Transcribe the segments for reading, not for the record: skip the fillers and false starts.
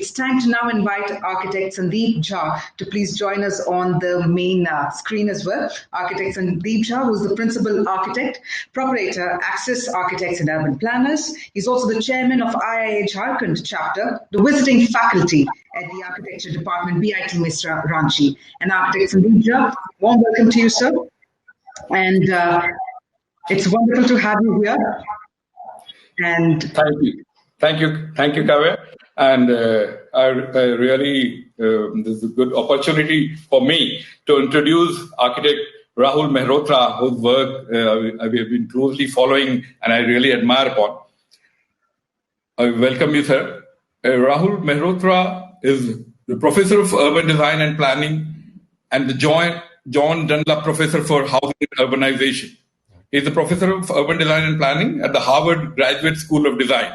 It's time to now invite architect Sandeep Jha to please join us on the main screen as well. Architect Sandeep Jha, who is the principal architect, proprietor, Axis Architects and Urban Planners. He's also the chairman of IIA Jharkhand chapter, the visiting faculty at the architecture department, BIT Misra, Ranchi. And architect Sandeep Jha, warm welcome to you, sir. And it's wonderful to have you here. And thank you, Kavya. And I really, this is a good opportunity for me to introduce architect Rahul Mehrotra, whose work I have been closely following and I really admire upon. I welcome you, sir. Rahul Mehrotra is the Professor of Urban Design and Planning and the John Dunlap Professor for Housing and Urbanization. He is the Professor of Urban Design and Planning at the Harvard Graduate School of Design.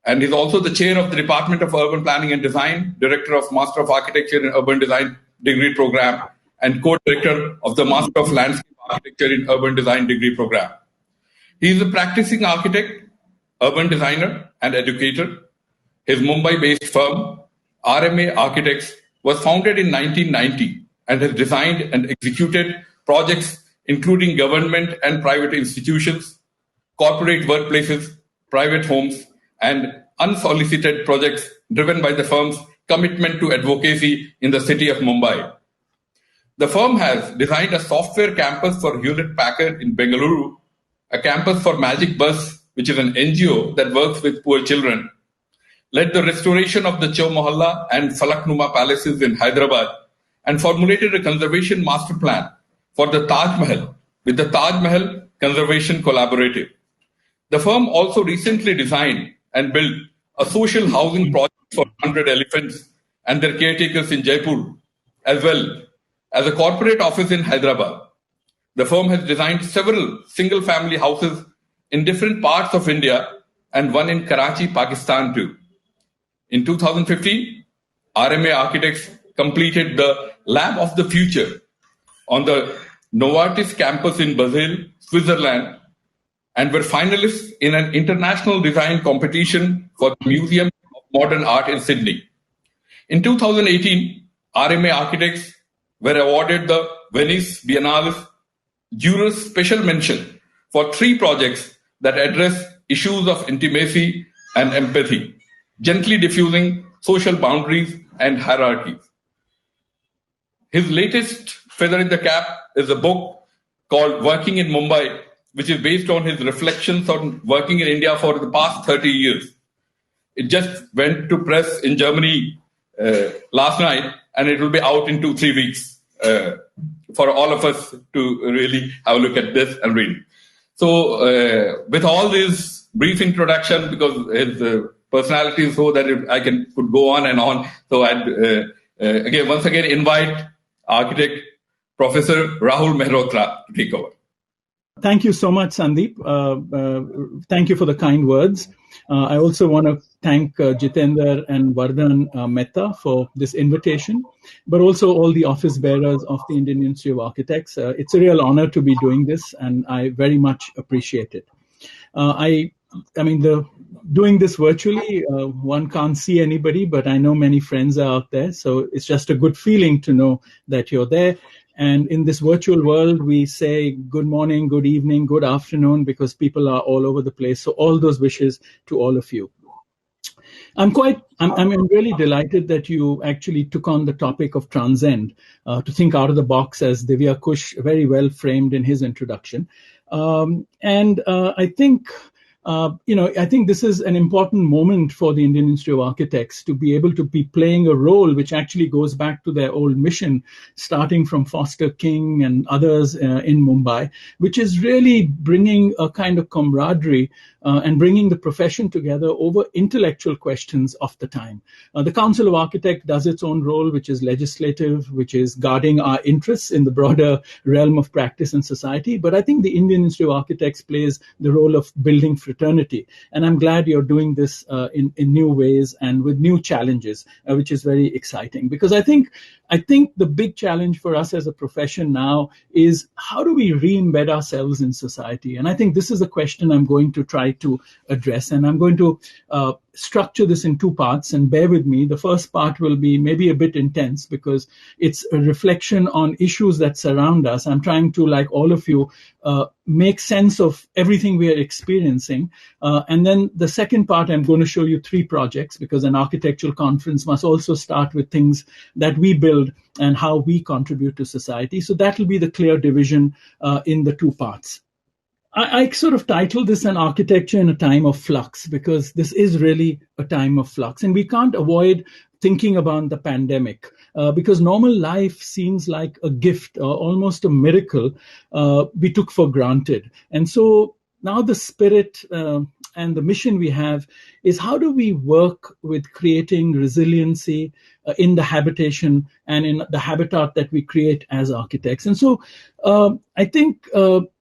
And he's also the chair of the Department of Urban Planning and Design, director of Master of Architecture in Urban Design degree program, and co-director of the Master of Landscape Architecture in Urban Design degree program. He is a practicing architect, urban designer, and educator. His Mumbai-based firm, RMA Architects, was founded in 1990 and has designed and executed projects including government and private institutions, corporate workplaces, private homes, and unsolicited projects driven by the firm's commitment to advocacy in the city of Mumbai. The firm has designed a software campus for Hewlett-Packard in Bengaluru, a campus for Magic Bus, which is an NGO that works with poor children, led the restoration of the Chau Mohalla and Falaknuma palaces in Hyderabad, and formulated a conservation master plan for the Taj Mahal with the Taj Mahal Conservation Collaborative. The firm also recently designed and built a social housing project for 100 elephants and their caretakers in Jaipur, as well as a corporate office in Hyderabad. The firm has designed several single-family houses in different parts of India and one in Karachi, Pakistan too. In 2015, RMA Architects completed the Lab of the Future on the Novartis campus in Basel, Switzerland, and were finalists in an international design competition for the Museum of Modern Art in Sydney. In 2018, RMA Architects were awarded the Venice Biennale Jurors Special Mention for 3 projects that address issues of intimacy and empathy, gently diffusing social boundaries and hierarchies. His latest feather in the cap is a book called Working in Mumbai, which is based on his reflections on working in India for the past 30 years. It just went to press in Germany last night, and it will be out in 2-3 weeks for all of us to really have a look at this and read. So with all this brief introduction, because his personality is so that I could go on and on, so I'd once again invite architect Professor Rahul Mehrotra to take over. Thank you so much, Sandeep. Thank you for the kind words. I also want to thank Jitender and Vardhan Mehta for this invitation, but also all the office bearers of the Indian Institute of Architects. It's a real honor to be doing this, and I very much appreciate it. Doing this virtually, one can't see anybody, but I know many friends are out there. So it's just a good feeling to know that you're there. And in this virtual world, we say good morning, good evening, good afternoon, because people are all over the place. So all those wishes to all of you. I'm really delighted that you actually took on the topic of transcend, to think out of the box, as Divya Kush very well framed in his introduction. I think this is an important moment for the Indian Institute of Architects to be able to be playing a role which actually goes back to their old mission, starting from Foster King and others in Mumbai, which is really bringing a kind of camaraderie and bringing the profession together over intellectual questions of the time. The Council of Architects does its own role, which is legislative, which is guarding our interests in the broader realm of practice and society. But I think the Indian Institute of Architects plays the role of building fraternity. And I'm glad you're doing this in new ways and with new challenges, which is very exciting. Because I think the big challenge for us as a profession now is how do we re-embed ourselves in society? And I think this is a question I'm going to try like to address. And I'm going to structure this in two parts, and bear with me. The first part will be maybe a bit intense because it's a reflection on issues that surround us. I'm trying to, like all of you, make sense of everything we are experiencing. And then the second part, I'm going to show you 3 projects, because an architectural conference must also start with things that we build and how we contribute to society. So that will be the clear division in the 2 parts. I sort of titled this An Architecture in a Time of Flux, because this is really a time of flux. And we can't avoid thinking about the pandemic, because normal life seems like a gift or almost a miracle we took for granted. And so now the spirit and the mission we have is, how do we work with creating resiliency in the habitation and in the habitat that we create as architects? And so I think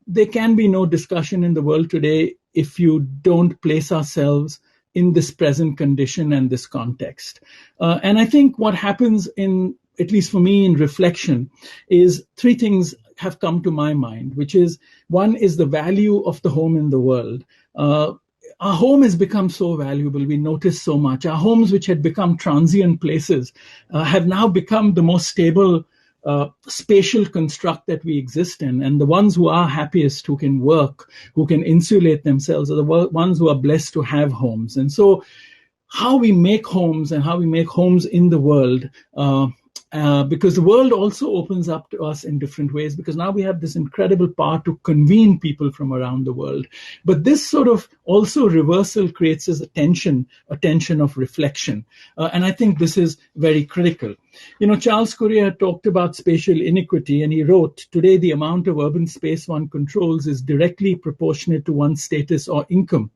there can be no discussion in the world today if you don't place ourselves in this present condition and this context. And I think what happens in, at least for me, in reflection, is 3 things have come to my mind, which is, one is the value of the home in the world. Our home has become so valuable. We notice so much. Our homes, which had become transient places, have now become the most stable spatial construct that we exist in. And the ones who are happiest, who can work, who can insulate themselves, are the ones who are blessed to have homes. And so how we make homes and how we make homes in the world, because the world also opens up to us in different ways, because now we have this incredible power to convene people from around the world. But this sort of also reversal creates a tension of reflection. And I think this is very critical. You know, Charles Correa talked about spatial inequity, and he wrote, "Today, the amount of urban space one controls is directly proportionate to one's status or income.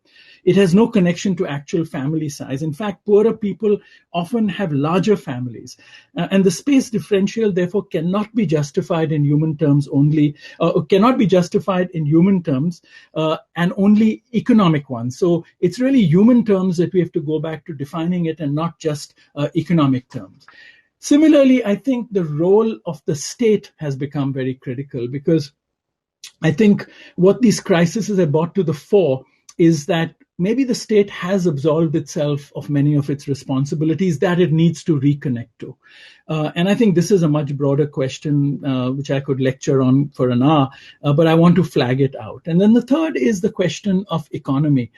It has no connection to actual family size. In fact, poorer people often have larger families. And the space differential, therefore, cannot be justified in human terms only, and only economic ones." So it's really human terms that we have to go back to defining it, and not just economic terms. Similarly, I think the role of the state has become very critical, because I think what these crises have brought to the fore is that maybe the state has absolved itself of many of its responsibilities that it needs to reconnect to. And I think this is a much broader question, which I could lecture on for an hour, but I want to flag it out. And then the third is the question of economy,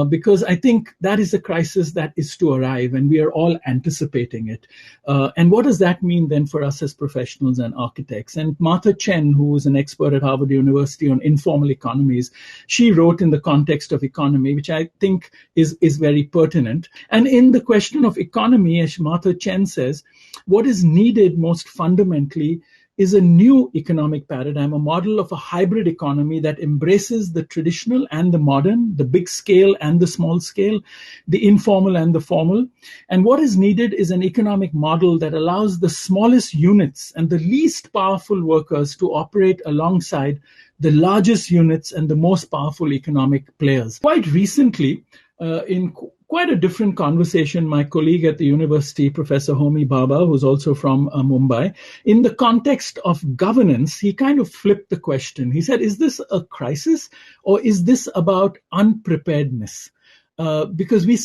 because I think that is a crisis that is to arrive, and we are all anticipating it. And what does that mean then for us as professionals and architects? And Martha Chen, who is an expert at Harvard University on informal economies, she wrote in the context of economy, which I think is very pertinent. And in the question of economy, as Martha Chen says, what is needed most fundamentally is a new economic paradigm, a model of a hybrid economy that embraces the traditional and the modern, the big scale and the small scale, the informal and the formal. And what is needed is an economic model that allows the smallest units and the least powerful workers to operate alongside the largest units and the most powerful economic players. Quite recently, in quite a different conversation, my colleague at the university, Professor Homi Bhabha, who's also from Mumbai, in the context of governance, he kind of flipped the question. He said, is this a crisis, or is this about unpreparedness? Because we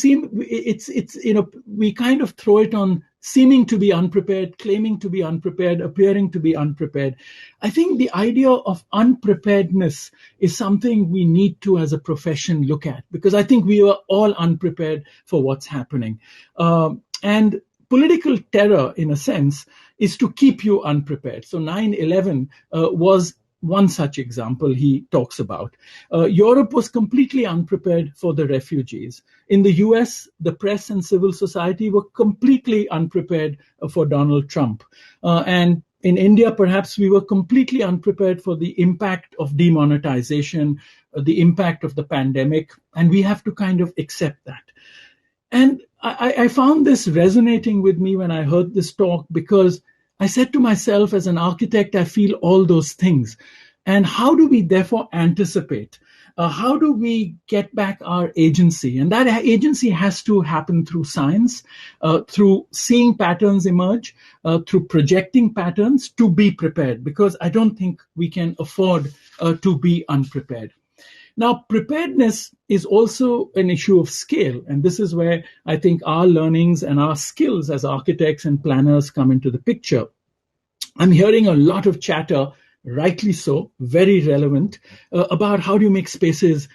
kind of throw it on seeming to be unprepared, claiming to be unprepared, appearing to be unprepared. I think the idea of unpreparedness is something we need to, as a profession, look at, because I think we are all unprepared for what's happening. And political terror, in a sense, is to keep you unprepared. So 9/11 was one such example he talks about. Europe was completely unprepared for the refugees. In the US, the press and civil society were completely unprepared for Donald Trump. And in India, perhaps we were completely unprepared for the impact of demonetization, the impact of the pandemic, and we have to kind of accept that. And I found this resonating with me when I heard this talk, because I said to myself, as an architect, I feel all those things. And how do we therefore anticipate? How do we get back our agency? And that agency has to happen through science, through seeing patterns emerge, through projecting patterns, to be prepared, because I don't think we can afford to be unprepared. Now, preparedness is also an issue of scale. And this is where I think our learnings and our skills as architects and planners come into the picture. I'm hearing a lot of chatter, rightly so, very relevant, about how do you make spaces.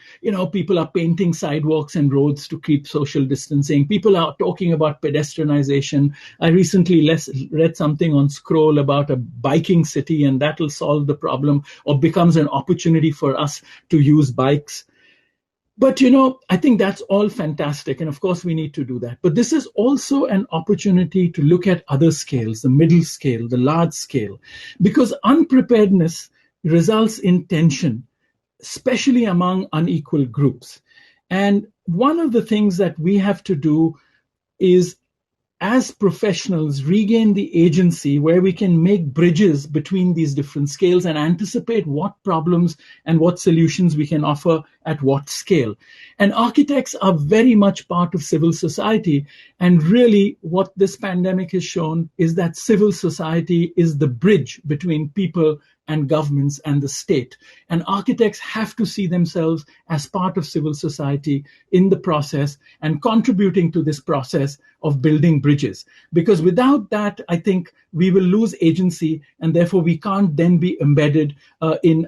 People are painting sidewalks and roads to keep social distancing. People are talking about pedestrianization. I recently read something on Scroll about a biking city, and that will solve the problem or becomes an opportunity for us to use bikes. But, I think that's all fantastic. And of course, we need to do that. But this is also an opportunity to look at other scales, the middle scale, the large scale, because unpreparedness results in tension, especially among unequal groups. And one of the things that we have to do is, as professionals, regain the agency where we can make bridges between these different scales and anticipate what problems and what solutions we can offer at what scale. And architects are very much part of civil society. And really, what this pandemic has shown is that civil society is the bridge between people and governments and the state. And architects have to see themselves as part of civil society in the process and contributing to this process of building bridges. Because without that, I think we will lose agency, and therefore we can't then be embedded in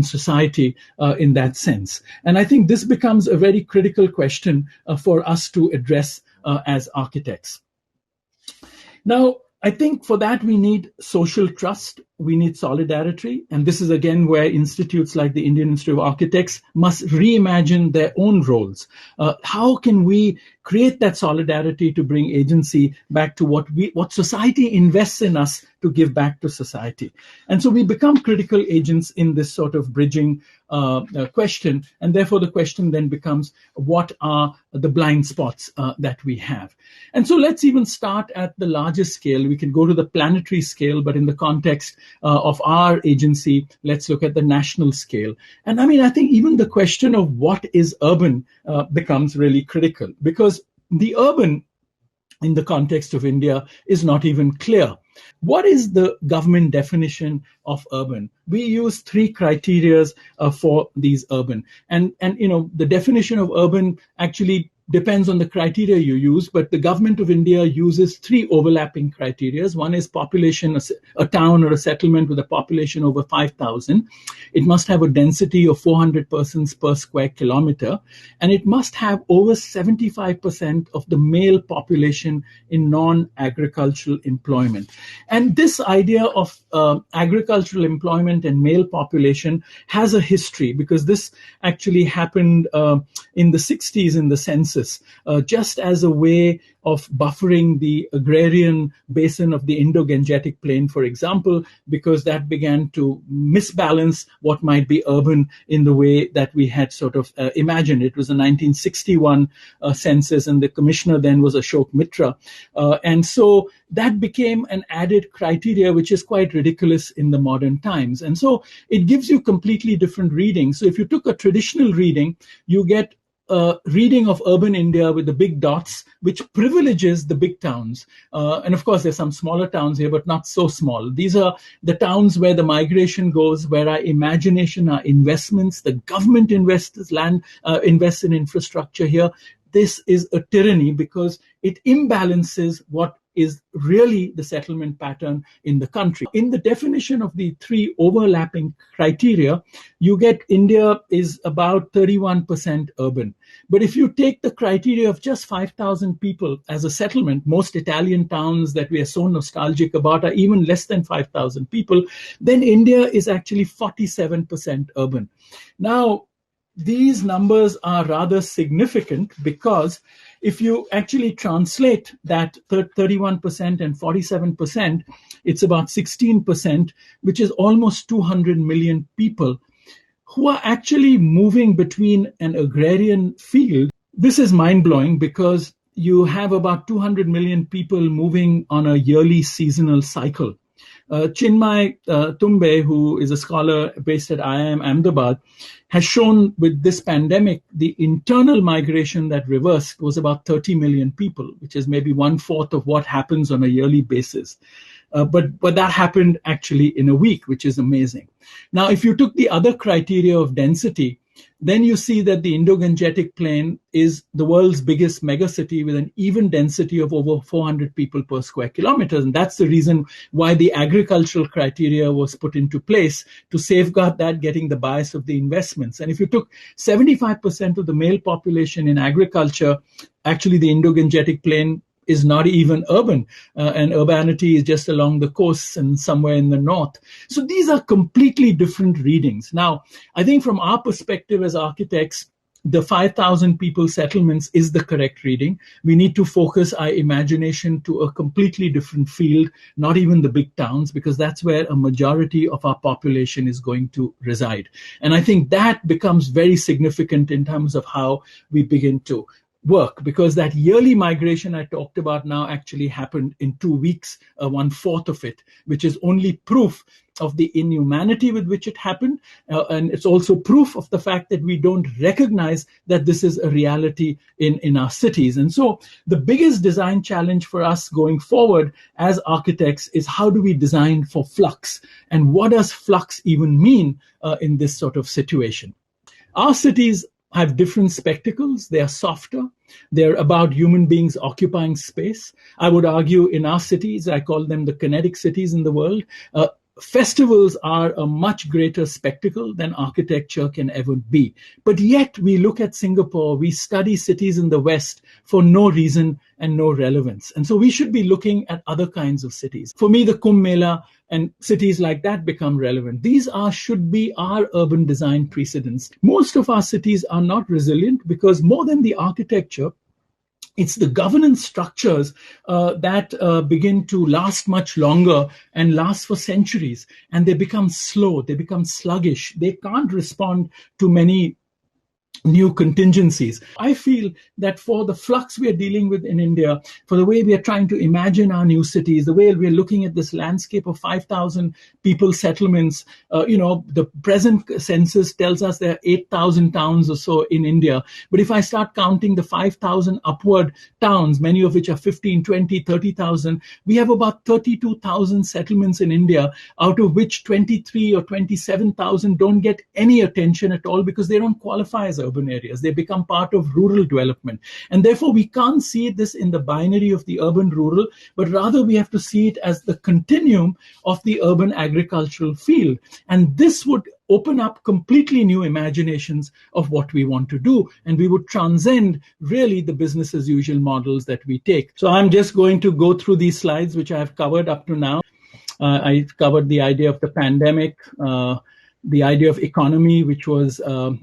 society in that sense. And I think this becomes a very critical question for us to address as architects. Now, I think for that, we need social trust, we need solidarity. And this is again where institutes like the Indian Institute of Architects must reimagine their own roles. How can we create that solidarity to bring agency back to what society invests in us to give back to society? And so we become critical agents in this sort of bridging question. And therefore, the question then becomes, what are the blind spots that we have? And so let's even start at the largest scale. We can go to the planetary scale, but in the context of our agency, let's look at the national scale. And I think even the question of what is urban becomes really critical, because the urban in the context of India is not even clear. What is the government definition of urban? We use three criteria for these urban. And the definition of urban actually depends on the criteria you use, but the government of India uses three overlapping criteria. One is population, a town or a settlement with a population over 5,000. It must have a density of 400 persons per square kilometer, and it must have over 75% of the male population in non-agricultural employment. And this idea of agricultural employment and male population has a history, because this actually happened in the 60s in the census. Just as a way of buffering the agrarian basin of the Indo-Gangetic Plain, for example, because that began to misbalance what might be urban in the way that we had sort of imagined. It was a 1961 census, and the commissioner then was Ashok Mitra. And so that became an added criteria, which is quite ridiculous in the modern times. And so it gives you completely different readings. So if you took a traditional reading, you get reading of urban India with the big dots, which privileges the big towns. And of course, there's some smaller towns here, but not so small. These are the towns where the migration goes, where our imagination, our investments, the government invests in infrastructure here. This is a tyranny because it imbalances what is really the settlement pattern in the country. In the definition of the three overlapping criteria, you get India is about 31% urban. But if you take the criteria of just 5,000 people as a settlement, most Italian towns that we are so nostalgic about are even less than 5,000 people, then India is actually 47% urban. Now, these numbers are rather significant because if you actually translate that 31% and 47%, it's about 16%, which is almost 200 million people who are actually moving between an agrarian field. This is mind-blowing because you have about 200 million people moving on a yearly seasonal cycle. Chinmay Tumbe, who is a scholar based at IIM Ahmedabad, has shown with this pandemic, the internal migration that reversed was about 30 million people, which is maybe 1/4 of what happens on a yearly basis. But that happened actually in a week, which is amazing. Now, if you took the other criteria of density, then you see that the Indo-Gangetic Plain is the world's biggest megacity with an even density of over 400 people per square kilometer. And that's the reason why the agricultural criteria was put into place to safeguard that, getting the bias of the investments. And if you took 75% of the male population in agriculture, actually the Indo-Gangetic Plain is not even urban, and urbanity is just along the coasts and somewhere in the north. So these are completely different readings. Now, I think from our perspective as architects, the 5,000 people settlements is the correct reading. We need to focus our imagination to a completely different field, not even the big towns, because that's where a majority of our population is going to reside. And I think that becomes very significant in terms of how we begin to work, because that yearly migration I talked about now actually happened in 2 weeks, 1/4 of it, which is only proof of the inhumanity with which it happened. And it's also proof of the fact that we don't recognize that this is a reality in our cities. And so the biggest design challenge for us going forward as architects is how do we design for flux? And what does flux even mean in this sort of situation? Our cities have different spectacles. They are softer. They're about human beings occupying space. I would argue in our cities, I call them the kinetic cities in the world, festivals are a much greater spectacle than architecture can ever be. But yet we look at Singapore, we study cities in the West for no reason and no relevance. And so we should be looking at other kinds of cities. For me, the Kumbh Mela and cities like that become relevant. These should be our urban design precedents. Most of our cities are not resilient because more than the architecture, it's the governance structures that begin to last much longer and last for centuries. And they become slow, they become sluggish. They can't respond to many new contingencies. I feel that for the flux we are dealing with in India, for the way we are trying to imagine our new cities, the way we are looking at this landscape of 5,000 people settlements, the present census tells us there are 8,000 towns or so in India. But if I start counting the 5,000 upward towns, many of which are 15, 20, 30,000, we have about 32,000 settlements in India, out of which 23 or 27,000 don't get any attention at all because they don't qualify as urban areas. They become part of rural development. And therefore, we can't see this in the binary of the urban-rural, but rather we have to see it as the continuum of the urban agricultural field. And this would open up completely new imaginations of what we want to do. And we would transcend really the business as usual models that we take. So I'm just going to go through these slides, which I have covered up to now. I covered the idea of the pandemic, the idea of economy, which was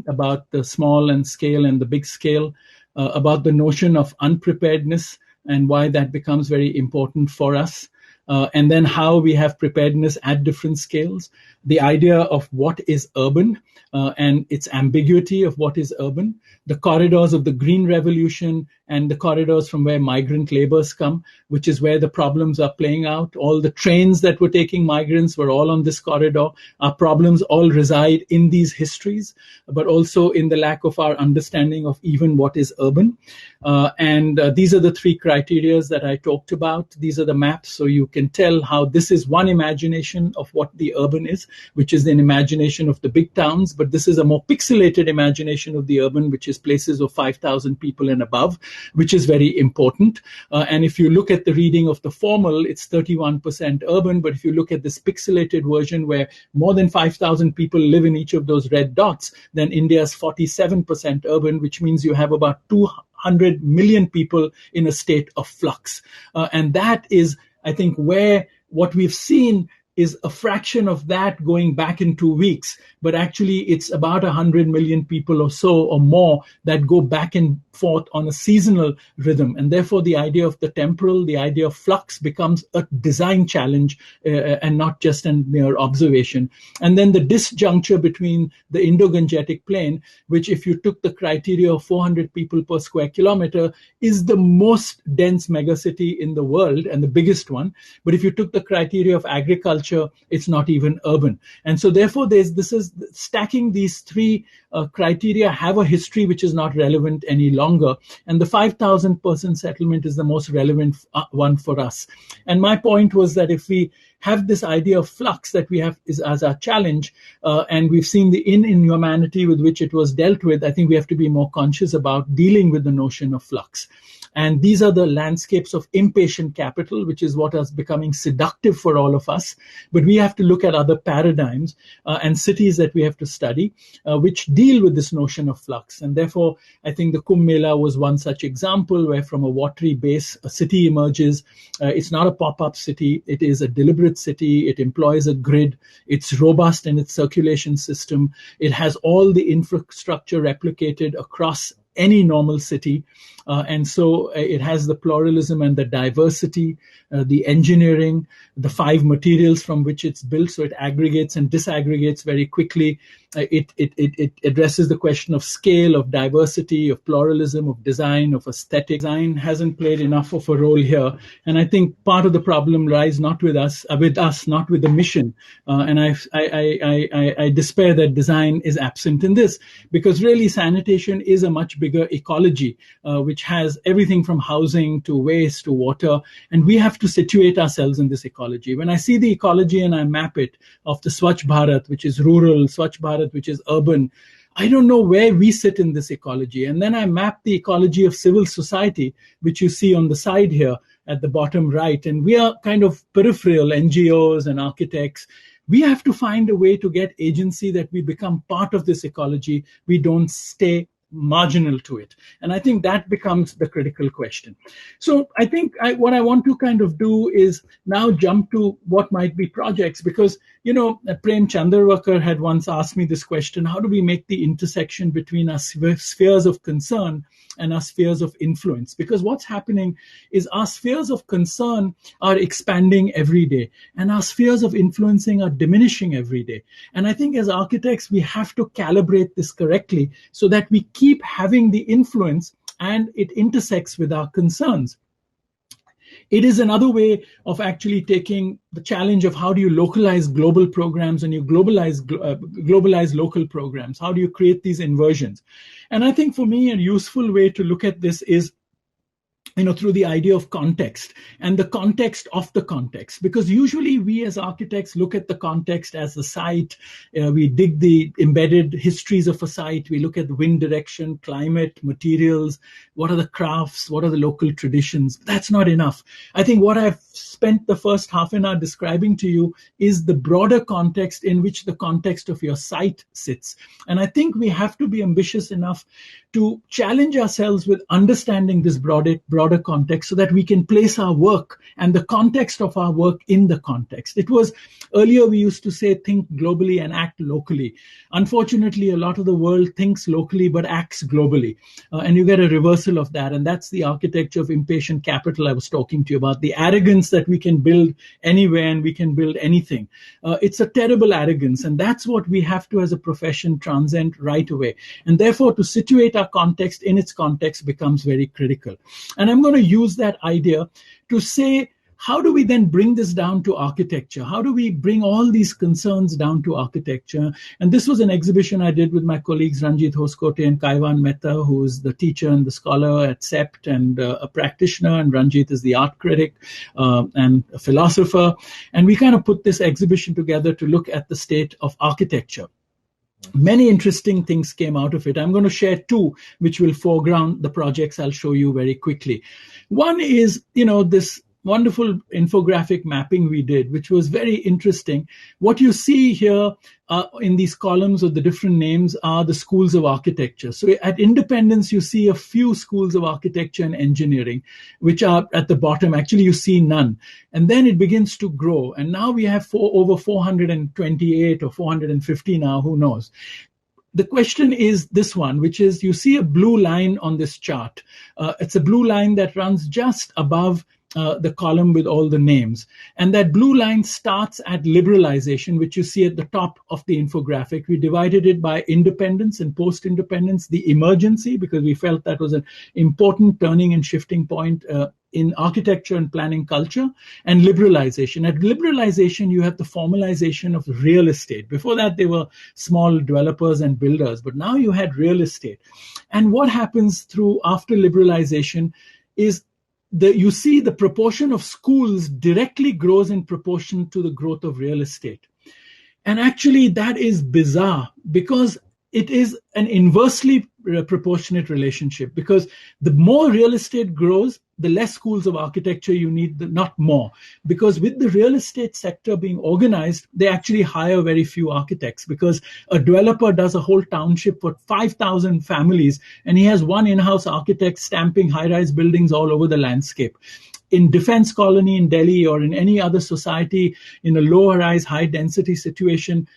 about the small and scale and the big scale, about the notion of unpreparedness and why that becomes very important for us. And then how we have preparedness at different scales, the idea of what is urban and its ambiguity of what is urban, the corridors of the Green Revolution and the corridors from where migrant laborers come, which is where the problems are playing out. All the trains that were taking migrants were all on this corridor. Our problems all reside in these histories, but also in the lack of our understanding of even what is urban. And these are the three criteria that I talked about. These are the maps, so you can tell how this is one imagination of what the urban is, which is an imagination of the big towns, but this is a more pixelated imagination of the urban, which is places of 5,000 people and above, which is very important. And if you look at the reading of the formal, it's 31% urban, but if you look at this pixelated version where more than 5,000 people live in each of those red dots, then India's 47% urban, which means you have about 200 million people in a state of flux. And that is, I think, where what we've seen is a fraction of that going back in 2 weeks, but actually it's about 100 million people or so or more that go back and forth on a seasonal rhythm. And therefore the idea of the temporal, the idea of flux becomes a design challenge and not just a mere observation. And then the disjuncture between the Indo-Gangetic Plain, which if you took the criteria of 400 people per square kilometer, is the most dense megacity in the world and the biggest one. But if you took the criteria of agriculture, it's not even urban. And so therefore this is stacking these three criteria have a history which is not relevant any longer. And the 5,000 person settlement is the most relevant one for us. And my point was that if we have this idea of flux that we have is as our challenge, and we've seen the inhumanity with which it was dealt with, I think we have to be more conscious about dealing with the notion of flux. And these are the landscapes of impatient capital, which is what is becoming seductive for all of us. But we have to look at other paradigms and cities that we have to study, which deal with this notion of flux. And therefore, I think the Kumbh Mela was one such example where from a watery base, a city emerges. It's not a pop-up city. It is a deliberate city. It employs a grid. It's robust in its circulation system. It has all the infrastructure replicated across any normal city. And so it has the pluralism and the diversity, the engineering, the 5 materials from which it's built. So it aggregates and disaggregates very quickly. It addresses the question of scale, of diversity, of pluralism, of design, of aesthetic. Design hasn't played enough of a role here. And I think part of the problem lies not with us, not with the mission. And I despair that design is absent in this, because really sanitation is a much bigger ecology, which has everything from housing to waste to water. And we have to situate ourselves in this ecology. When I see the ecology and I map it of the Swachh Bharat, which is rural, Swachh Bharat, which is urban, I don't know where we sit in this ecology. And then I map the ecology of civil society, which you see on the side here at the bottom right. And we are kind of peripheral NGOs and architects. We have to find a way to get agency that we become part of this ecology. We don't stay marginal to it. And I think that becomes the critical question. So I think what I want to kind of do is now jump to what might be projects, because, Prem Chandarwakar had once asked me this question: how do we make the intersection between our spheres of concern and our spheres of influence? Because what's happening is our spheres of concern are expanding every day, and our spheres of influencing are diminishing every day. And I think as architects, we have to calibrate this correctly so that we keep having the influence and it intersects with our concerns. It is another way of actually taking the challenge of how do you localize global programs and you globalize local programs? How do you create these inversions? And I think for me, a useful way to look at this is through the idea of context and the context of the context. Because usually we as architects look at the context as the site. We dig the embedded histories of a site. We look at the wind direction, climate, materials. What are the crafts? What are the local traditions? That's not enough. I think what I've spent the first half an hour describing to you is the broader context in which the context of your site sits. And I think we have to be ambitious enough to challenge ourselves with understanding this broader context so that we can place our work and the context of our work in the context. It was earlier we used to say think globally and act locally. Unfortunately, a lot of the world thinks locally but acts globally. And you get a reversal of that. And that's the architecture of impatient capital I was talking to you about, the arrogance that we can build anywhere and we can build anything. It's a terrible arrogance. And that's what we have to as a profession transcend right away. And therefore to situate our context in its context becomes very critical. And I'm going to use that idea to say, how do we then bring this down to architecture? How do we bring all these concerns down to architecture? And this was an exhibition I did with my colleagues Ranjit Hoskote and Kaivan Mehta, who is the teacher and the scholar at CEPT and a practitioner, and Ranjit is the art critic and a philosopher. And we kind of put this exhibition together to look at the state of architecture. Many interesting things came out of it. I'm going to share 2, which will foreground the projects I'll show you very quickly. One is, this wonderful infographic mapping we did, which was very interesting. What you see here in these columns of the different names are the schools of architecture. So at Independence, you see a few schools of architecture and engineering, which are at the bottom. Actually, you see none. And then it begins to grow. And now we have over 428 or 450 now, who knows. The question is this one, which is you see a blue line on this chart. It's a blue line that runs just above the column with all the names. And that blue line starts at liberalization, which you see at the top of the infographic. We divided it by independence and post-independence, the emergency, because we felt that was an important turning and shifting point in architecture and planning culture, and liberalization. At liberalization, you have the formalization of real estate. Before that, they were small developers and builders, but now you had real estate. And what happens after liberalization is you see the proportion of schools directly grows in proportion to the growth of real estate. And actually, that is bizarre because it is an inversely proportionate relationship, because the more real estate grows, the less schools of architecture you need, not more. Because with the real estate sector being organized, they actually hire very few architects, because a developer does a whole township for 5,000 families, and he has one in-house architect stamping high-rise buildings all over the landscape. In Defense Colony in Delhi or in any other society in a low-rise, high-density situation,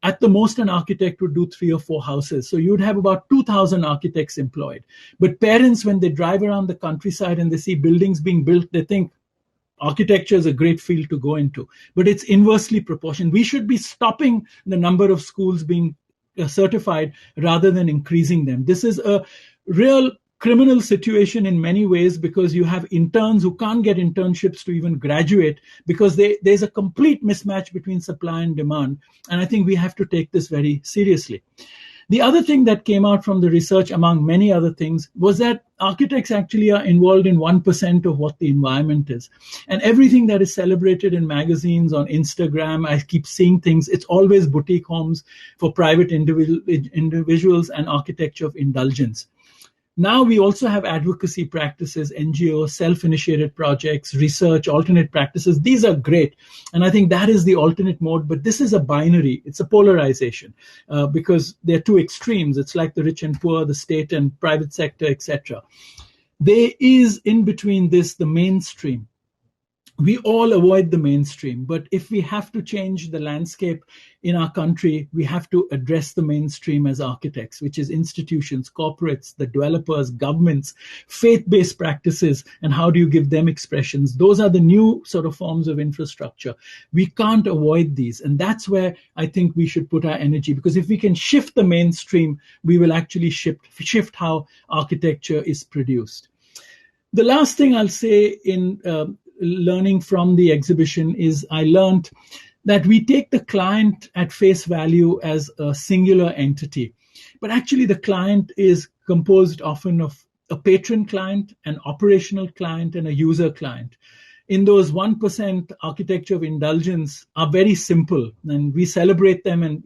at the most, an architect would do 3 or 4 houses. So you'd have about 2,000 architects employed. But parents, when they drive around the countryside and they see buildings being built, they think architecture is a great field to go into. But it's inversely proportional. We should be stopping the number of schools being certified rather than increasing them. This is a real criminal situation in many ways, because you have interns who can't get internships to even graduate because there's a complete mismatch between supply and demand. And I think we have to take this very seriously. The other thing that came out from the research, among many other things, was that architects actually are involved in 1% of what the environment is. And everything that is celebrated in magazines, on Instagram, I keep seeing things, it's always boutique homes for private individuals and architecture of indulgence. Now we also have advocacy practices, NGOs, self-initiated projects, research, alternate practices. These are great. And I think that is the alternate mode. But this is a binary. It's a polarization because they're two extremes. It's like the rich and poor, the state and private sector, etc. There is in between this the mainstream. We all avoid the mainstream, but if we have to change the landscape in our country, we have to address the mainstream as architects, which is institutions, corporates, the developers, governments, faith-based practices, and how do you give them expressions? Those are the new sort of forms of infrastructure. We can't avoid these, and that's where I think we should put our energy, because if we can shift the mainstream, we will actually shift how architecture is produced. The last thing I'll say in learning from the exhibition is I learned that we take the client at face value as a singular entity. But actually the client is composed often of a patron client, an operational client, and a user client. In those 1%, architecture of indulgence are very simple, and we celebrate them and,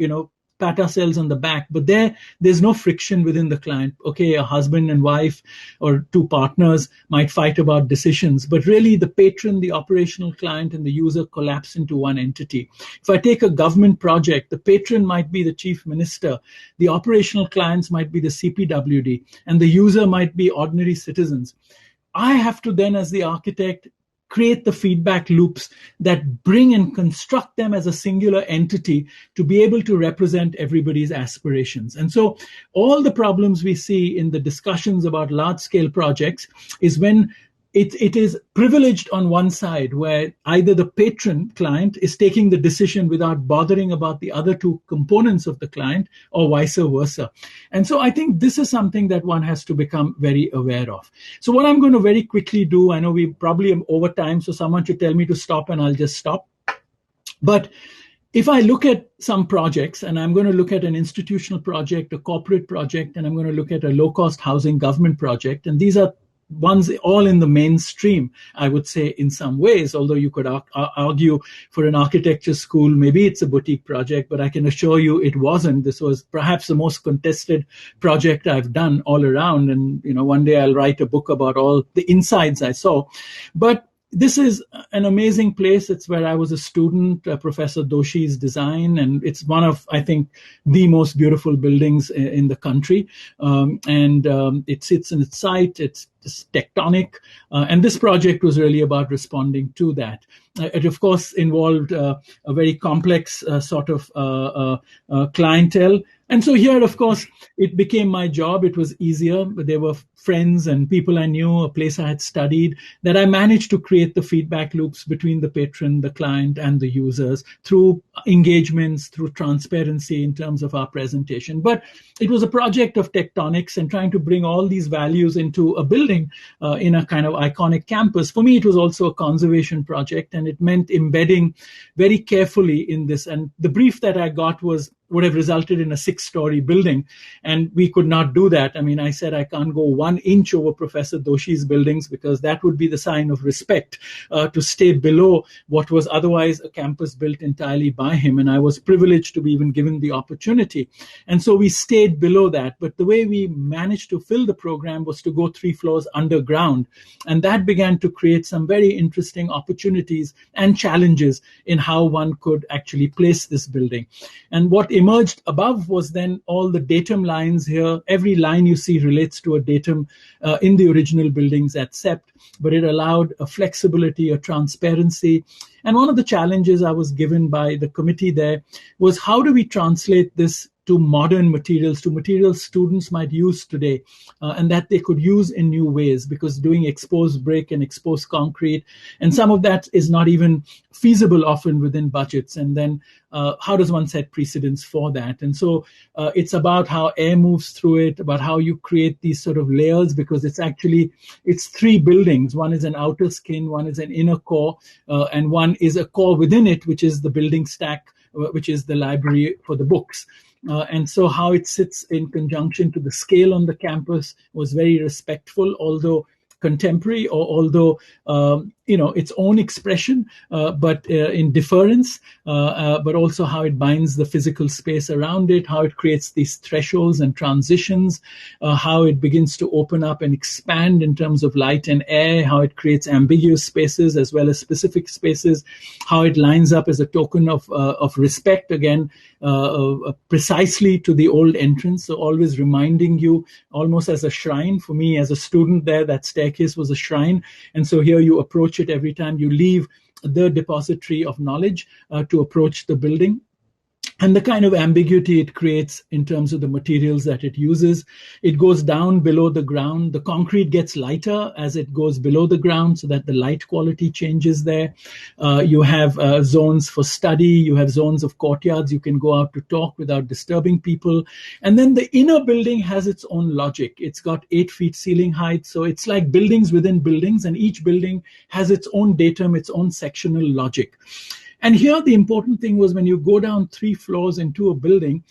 pat ourselves on the back, but there's no friction within the client. Okay, a husband and wife or two partners might fight about decisions, but really the patron, the operational client, and the user collapse into one entity. If I take a government project, the patron might be the chief minister, the operational clients might be the CPWD, and the user might be ordinary citizens. I have to then, as the architect, create the feedback loops that bring and construct them as a singular entity to be able to represent everybody's aspirations. And so all the problems we see in the discussions about large-scale projects is when it is privileged on one side, where either the patron client is taking the decision without bothering about the other two components of the client, or vice versa. And so I think this is something that one has to become very aware of. So what I'm going to very quickly do, I know we probably am over time, so someone should tell me to stop and I'll just stop. But if I look at some projects, and I'm going to look at an institutional project, a corporate project, and I'm going to look at a low-cost housing government project, and these are ones all in the mainstream, I would say, in some ways, although you could argue for an architecture school, maybe it's a boutique project, but I can assure you it wasn't. This was perhaps the most contested project I've done all around. And, one day I'll write a book about all the insides I saw. But this is an amazing place. It's where I was a student, Professor Doshi's design, and it's one of, I think, the most beautiful buildings in the country. It sits in its site. It's tectonic. And this project was really about responding to that. It, of course, involved a very complex sort of clientele. And so here, of course, it became my job. It was easier, but there were friends and people I knew, a place I had studied, that I managed to create the feedback loops between the patron, the client, and the users through engagements, through transparency in terms of our presentation. But it was a project of tectonics and trying to bring all these values into a building in a kind of iconic campus. For me, it was also a conservation project, and it meant embedding very carefully in this. And the brief that I got would have resulted in a 6-story building, and we could not do that. I mean, I said I can't go 1 inch over Professor Doshi's buildings, because that would be the sign of respect, to stay below what was otherwise a campus built entirely by him. And I was privileged to be even given the opportunity. And so we stayed below that. But the way we managed to fill the program was to go 3 floors underground. And that began to create some very interesting opportunities and challenges in how one could actually place this building. And what emerged above was then all the datum lines here. Every line you see relates to a datum in the original buildings at CEPT, but it allowed a flexibility, a transparency. And one of the challenges I was given by the committee there was, how do we translate this to modern materials, to materials students might use today, and that they could use in new ways, because doing exposed brick and exposed concrete, and some of that is not even feasible often within budgets. And then how does one set precedents for that? And so it's about how air moves through it, about how you create these sort of layers, because it's 3 buildings. One is an outer skin, one is an inner core, and one is a core within it, which is the building stack, which is the library for the books. And so how it sits in conjunction to the scale on the campus was very respectful, although contemporary, or although its own expression, but in deference, but also how it binds the physical space around it, how it creates these thresholds and transitions, how it begins to open up and expand in terms of light and air, how it creates ambiguous spaces as well as specific spaces, how it lines up as a token of respect, again, precisely to the old entrance. So always reminding you, almost as a shrine. For me as a student there, that staircase was a shrine. And so here you approach it every time you leave the depository of knowledge to approach the building. And the kind of ambiguity it creates in terms of the materials that it uses. It goes down below the ground. The concrete gets lighter as it goes below the ground, so that the light quality changes there. You have zones for study. You have zones of courtyards. You can go out to talk without disturbing people. And then the inner building has its own logic. It's got 8 feet ceiling height. So it's like buildings within buildings, and each building has its own datum, its own sectional logic. And here the important thing was, when you go down 3 floors into a building,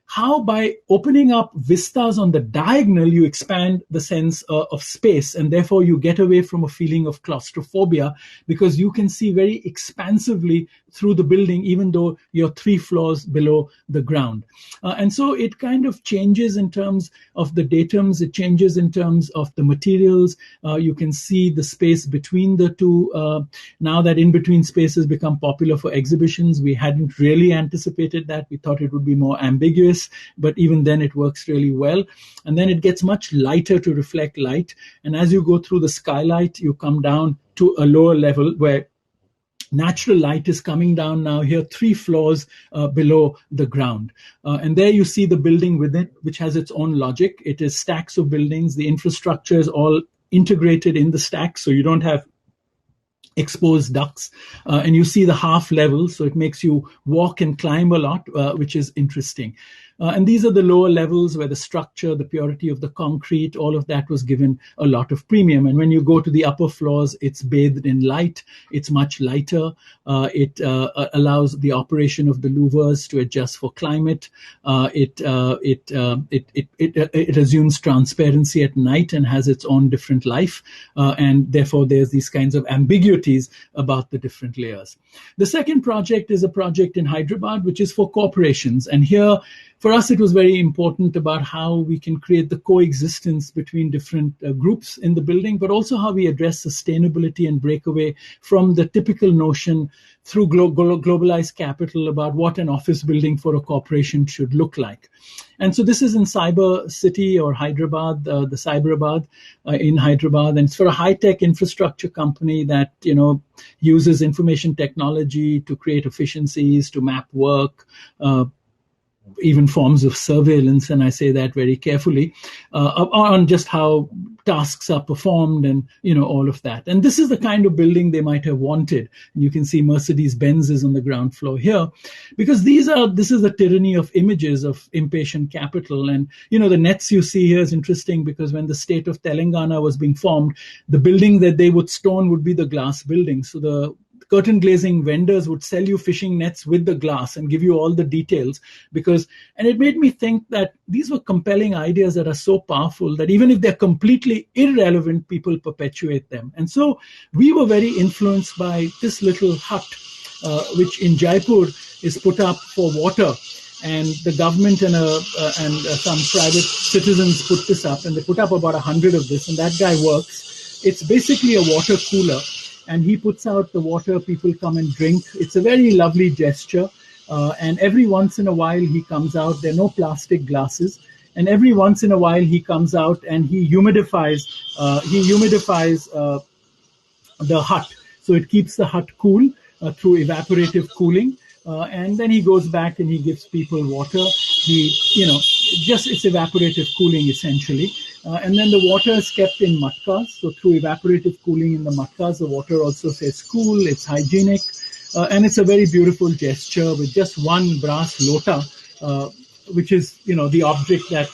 how by opening up vistas on the diagonal, you expand the sense of space, and therefore you get away from a feeling of claustrophobia, because you can see very expansively through the building, even though you're 3 floors below the ground. And so it kind of changes in terms of the datums, it changes in terms of the materials. You can see the space between the two. Now that in-between spaces become popular for exhibitions, we hadn't really anticipated that. We thought it would be more ambiguous, but even then it works really well. And then it gets much lighter to reflect light. And as you go through the skylight, you come down to a lower level where natural light is coming down now here 3 floors below the ground. And there you see the building within, which has its own logic. It is stacks of buildings. The infrastructure is all integrated in the stacks, so you don't have exposed ducts, and you see the half level, so it makes you walk and climb a lot, which is interesting. And these are the lower levels where the structure, the purity of the concrete, all of that was given a lot of premium. And when you go to the upper floors, it's bathed in light. It's much lighter. It allows the operation of the louvers to adjust for climate. It assumes transparency at night and has its own different life. And therefore, there's these kinds of ambiguities about the different layers. The second project is a project in Hyderabad, which is for corporations. And here, for us, it was very important about how we can create the coexistence between different groups in the building, but also how we address sustainability and break away from the typical notion through globalized capital about what an office building for a corporation should look like. And so this is in Cyber City or Hyderabad, the Cyberabad in Hyderabad. And it's for a high-tech infrastructure company that, uses information technology to create efficiencies, to map work, even forms of surveillance, and I say that very carefully, on just how tasks are performed and, all of that. And this is the kind of building they might have wanted. And you can see Mercedes-Benz is on the ground floor here, because this is the tyranny of images of impatient capital. And, the nets you see here is interesting, because when the state of Telangana was being formed, the building that they would stone would be the glass building. So the curtain glazing vendors would sell you fishing nets with the glass and give you all the details, and it made me think that these were compelling ideas that are so powerful that even if they're completely irrelevant, people perpetuate them. And so we were very influenced by this little hut, which in Jaipur is put up for water. And the government and some private citizens put this up, and they put up about 100 of this, and that guy works. It's basically a water cooler, and he puts out the water, people come and drink. It's a very lovely gesture. And every once in a while he comes out, there are no plastic glasses. And every once in a while he comes out and he humidifies the hut. So it keeps the hut cool through evaporative cooling. And then he goes back and he gives people water. It's evaporative cooling essentially. And then the water is kept in matkas. So through evaporative cooling in the matkas, the water also stays cool, it's hygienic. And it's a very beautiful gesture with just one brass lota, which is, the object that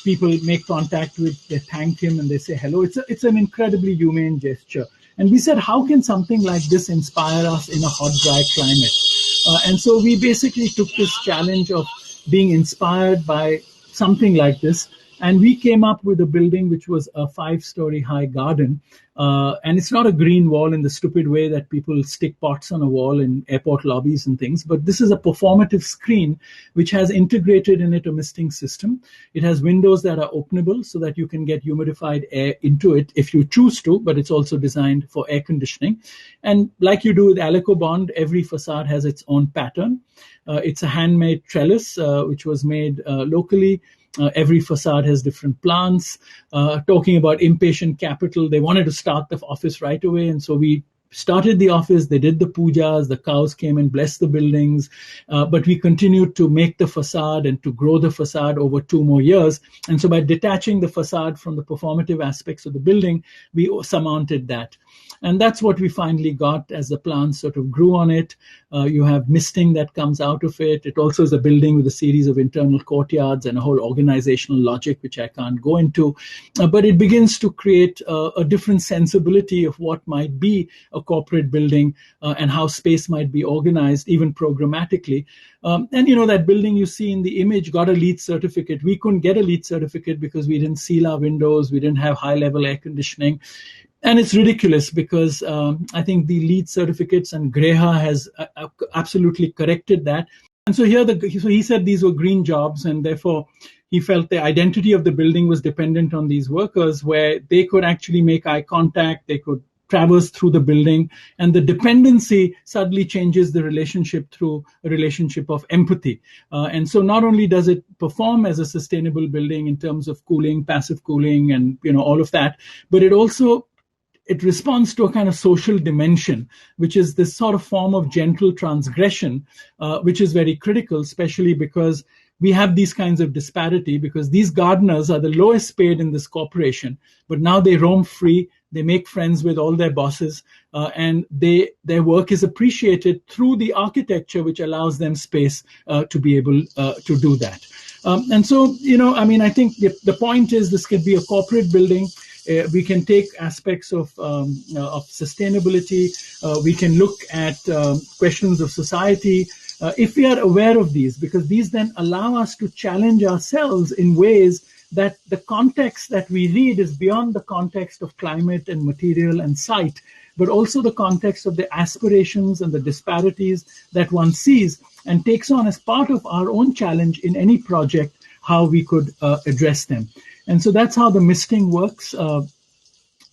people make contact with. They thank him and they say hello. It's an incredibly humane gesture. And we said, how can something like this inspire us in a hot, dry climate? And so we basically took this challenge of being inspired by something like this. And we came up with a building which was a 5-story high garden. And it's not a green wall in the stupid way that people stick pots on a wall in airport lobbies and things. But this is a performative screen which has integrated in it a misting system. It has windows that are openable so that you can get humidified air into it if you choose to, but it's also designed for air conditioning. And like you do with Alico Bond, every facade has its own pattern. It's a handmade trellis, which was made locally. Every facade has different plants. Talking about impatient capital, they wanted to start the office right away. And so we started the office. They did the pujas. The cows came and blessed the buildings. But we continued to make the facade and to grow the facade over 2 more years. And so by detaching the facade from the performative aspects of the building, we surmounted that. And that's what we finally got as the plants sort of grew on it. You have misting that comes out of it. It also is a building with a series of internal courtyards and a whole organizational logic, which I can't go into. But it begins to create a different sensibility of what might be a corporate building and how space might be organized, even programmatically. And, that building you see in the image got a LEED certificate. We couldn't get a LEED certificate because we didn't seal our windows. We didn't have high-level air conditioning. And it's ridiculous because I think the LEED certificates and GREHA has absolutely corrected that. And so he said these were green jobs, and therefore he felt the identity of the building was dependent on these workers, where they could actually make eye contact, they could traverse through the building, and the dependency suddenly changes the relationship through a relationship of empathy. And so not only does it perform as a sustainable building in terms of cooling, passive cooling, and all of that, but it responds to a kind of social dimension, which is this sort of form of gentle transgression, which is very critical, especially because we have these kinds of disparity, because these gardeners are the lowest paid in this corporation, but now they roam free, they make friends with all their bosses, and their work is appreciated through the architecture, which allows them space to be able to do that. And so, I think the point is this could be a corporate building. We can take aspects of sustainability. We can look at questions of society if we are aware of these, because these then allow us to challenge ourselves in ways that the context that we read is beyond the context of climate and material and site, but also the context of the aspirations and the disparities that one sees and takes on as part of our own challenge in any project, how we could address them. And so that's how the misting works.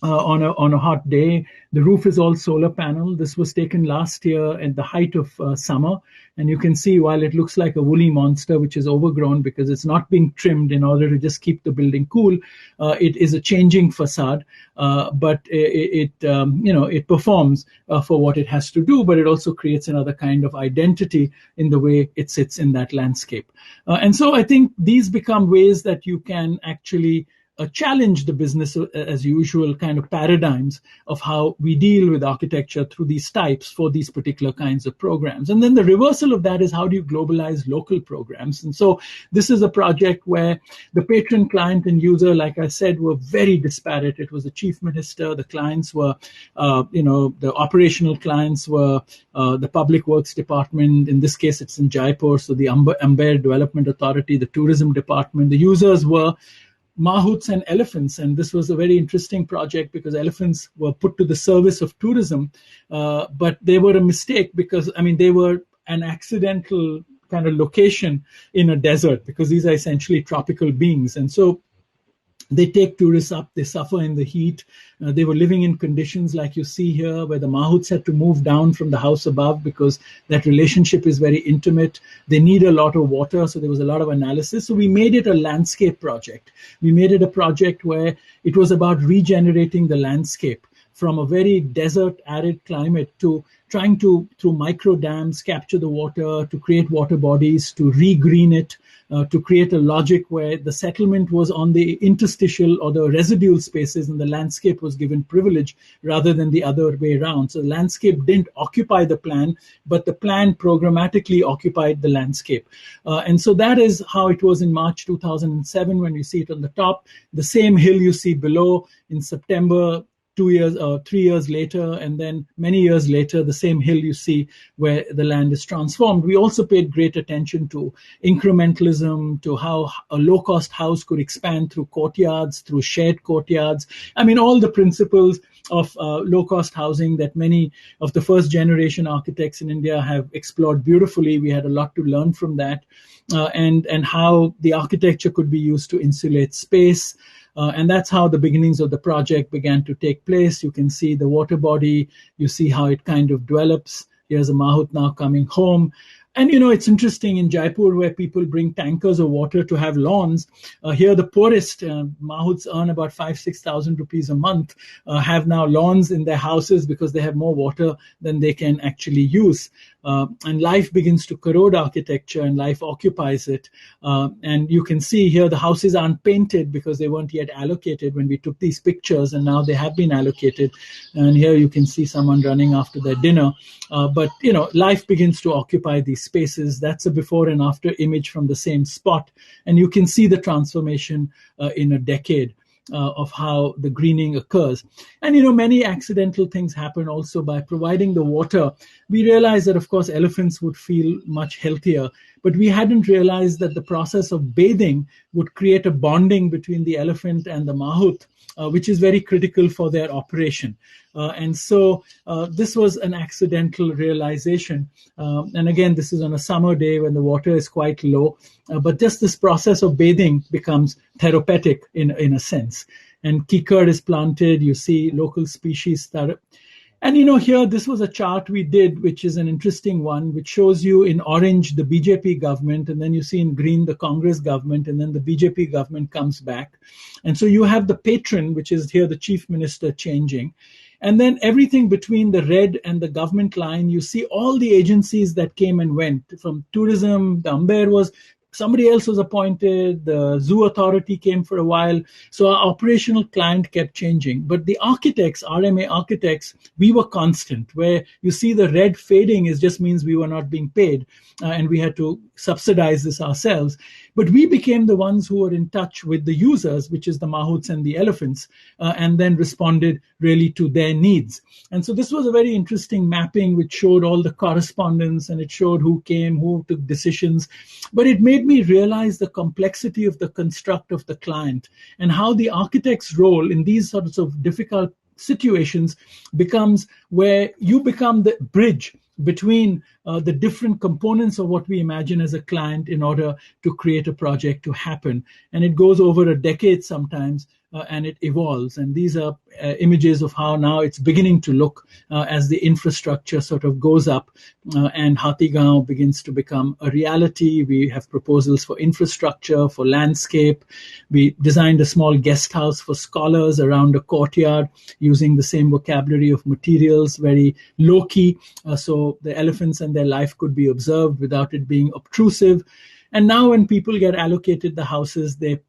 on a hot day. The roof is all solar panel. This was taken last year at the height of summer. And you can see while it looks like a woolly monster, which is overgrown because it's not being trimmed in order to just keep the building cool, it is a changing facade. But it performs for what it has to do, but it also creates another kind of identity in the way it sits in that landscape. And so I think these become ways that you can actually challenge the business as usual kind of paradigms of how we deal with architecture through these types for these particular kinds of programs. And then the reversal of that is how do you globalize local programs? And so this is a project where the patron, client, and user, like I said, were very disparate. It was the chief minister, the clients were, the operational clients were the public works department. In this case, it's in Jaipur, so the Amber Development Authority, the tourism department. The users were mahouts and elephants. And this was a very interesting project because elephants were put to the service of tourism, but they were a mistake because, they were an accidental kind of location in a desert because these are essentially tropical beings. And so they take tourists up, they suffer in the heat. They were living in conditions like you see here, where the mahouts had to move down from the house above because that relationship is very intimate. They need a lot of water, so there was a lot of analysis. So we made it a landscape project. We made it a project where it was about regenerating the landscape from a very desert, arid climate to trying to, through micro dams, capture the water, to create water bodies, to regreen it, to create a logic where the settlement was on the interstitial or the residual spaces and the landscape was given privilege rather than the other way around. So the landscape didn't occupy the plan, but the plan programmatically occupied the landscape. And so that is how it was in March 2007 when you see it on the top. The same hill you see below in September 2 years or 3 years later, and then many years later, the same hill you see where the land is transformed. We also paid great attention to incrementalism, to how a low-cost house could expand through courtyards, through shared courtyards. All the principles of low-cost housing that many of the first-generation architects in India have explored beautifully. We had a lot to learn from that, and how the architecture could be used to insulate space. And that's how the beginnings of the project began to take place. You can see the water body. You see how it kind of develops. Here's a mahout now coming home. And, it's interesting in Jaipur where people bring tankers of water to have lawns. Here, the poorest mahouts earn about 5,000-6,000 rupees a month, have now lawns in their houses because they have more water than they can actually use. And life begins to corrode architecture and life occupies it. And you can see here the houses aren't painted because they weren't yet allocated when we took these pictures, and now they have been allocated. And here you can see someone running after their dinner. But life begins to occupy these spaces. That's a before and after image from the same spot. And you can see the transformation in a decade. Of how the greening occurs. And, many accidental things happen also by providing the water. We realized that, of course, elephants would feel much healthier, but we hadn't realized that the process of bathing would create a bonding between the elephant and the mahout, which is very critical for their operation. And so this was an accidental realization. And again, this is on a summer day when the water is quite low. But just this process of bathing becomes therapeutic in a sense. And kikar is planted. You see local species that. And here, this was a chart we did, which is an interesting one, which shows you in orange the BJP government, and then you see in green the Congress government, and then the BJP government comes back. And so you have the patron, which is here the chief minister changing. And then everything between the red and the government line, you see all the agencies that came and went. From tourism, the Amber was, somebody else was appointed, the zoo authority came for a while. So our operational client kept changing. But the architects, RMA architects, we were constant. Where you see the red fading is just means we were not being paid and we had to subsidize this ourselves. But we became the ones who were in touch with the users, which is the mahouts and the elephants, and then responded really to their needs. And so this was a very interesting mapping which showed all the correspondence and it showed who came, who took decisions. But it made me realize the complexity of the construct of the client and how the architect's role in these sorts of difficult situations becomes where you become the bridge between the different components of what we imagine as a client in order to create a project to happen. And it goes over a decade sometimes, and it evolves. And these are images of how now it's beginning to look as the infrastructure sort of goes up and Hathgaon begins to become a reality. We have proposals for infrastructure, for landscape. We designed a small guest house for scholars around a courtyard using the same vocabulary of materials, very low-key, so the elephants and their life could be observed without it being obtrusive. And now when people get allocated the houses, they